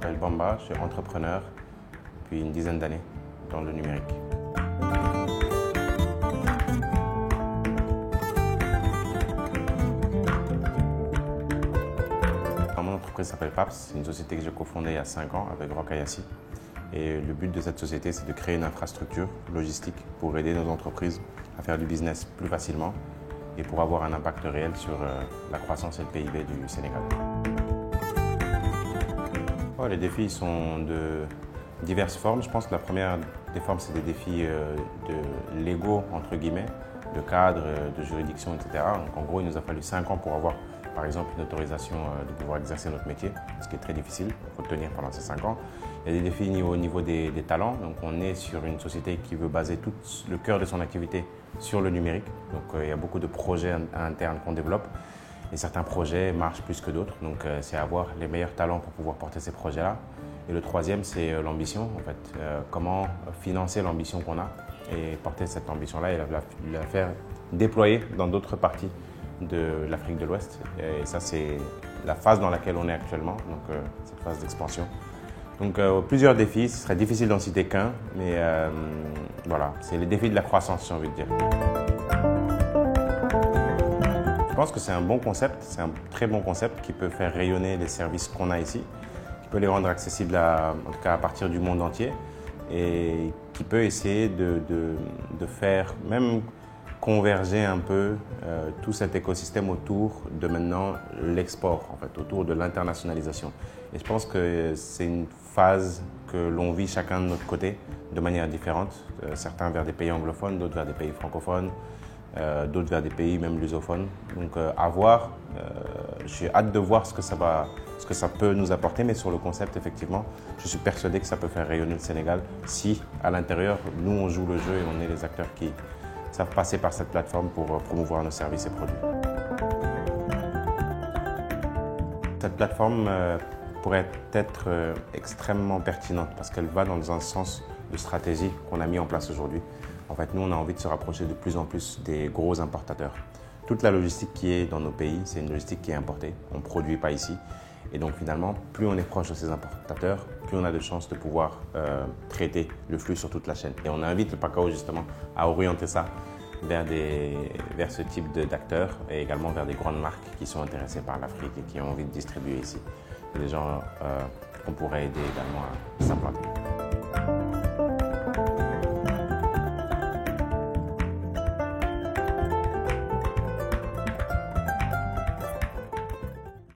m'appelle Bamba, je suis entrepreneur depuis une dizaine d'années dans le numérique. Mon entreprise s'appelle PAPS, c'est une société que j'ai cofondée il y a 5 ans avec Roch Ayassi. Et le but de cette société, c'est de créer une infrastructure logistique pour aider nos entreprises à faire du business plus facilement et pour avoir un impact réel sur la croissance et le PIB du Sénégal. Les défis sont de diverses formes. Je pense que la première des formes, c'est des défis de légaux, entre guillemets, de cadre, de juridiction, etc. Donc, en gros, il nous a fallu 5 ans pour avoir, par exemple, une autorisation de pouvoir exercer notre métier, ce qui est très difficile. Il faut le tenir pendant ces 5 ans. Il y a des défis au niveau des talents. Donc, on est sur une société qui veut baser tout le cœur de son activité sur le numérique. Donc, il y a beaucoup de projets internes qu'on développe. Et certains projets marchent plus que d'autres. Donc, c'est avoir les meilleurs talents pour pouvoir porter ces projets-là. Et le troisième, c'est l'ambition, en fait. Comment financer l'ambition qu'on a et porter cette ambition-là et la faire déployer dans d'autres parties de l'Afrique de l'Ouest. Et ça, c'est la phase dans laquelle on est actuellement, donc cette phase d'expansion. Donc, plusieurs défis. Ce serait difficile d'en citer qu'un, mais voilà, c'est les défis de la croissance, j'ai envie de dire. Je pense que c'est un bon concept, c'est un très bon concept qui peut faire rayonner les services qu'on a ici, qui peut les rendre accessibles en tout cas à partir du monde entier et qui peut essayer de faire même converger un peu tout cet écosystème autour de maintenant l'export, en fait, autour de l'internationalisation. Et je pense que c'est une phase que l'on vit chacun de notre côté de manière différente, certains vers des pays anglophones, d'autres vers des pays francophones, d'autres vers des pays même lusophones. Donc à voir, j'ai hâte de voir ce que ça peut nous apporter, mais sur le concept, effectivement, je suis persuadé que ça peut faire rayonner le Sénégal si, à l'intérieur, nous, on joue le jeu et on est les acteurs qui savent passer par cette plateforme pour promouvoir nos services et produits. Cette plateforme pourrait être extrêmement pertinente parce qu'elle va dans un sens de stratégie qu'on a mis en place aujourd'hui. En fait, nous, on a envie de se rapprocher de plus en plus des gros importateurs. Toute la logistique qui est dans nos pays, c'est une logistique qui est importée. On ne produit pas ici. Et donc, finalement, plus on est proche de ces importateurs, plus on a de chances de pouvoir traiter le flux sur toute la chaîne. Et on invite le PACAO, justement, à orienter ça vers ce type d'acteurs et également vers des grandes marques qui sont intéressées par l'Afrique et qui ont envie de distribuer ici. Et des gens qu'on pourrait aider également à s'implanter.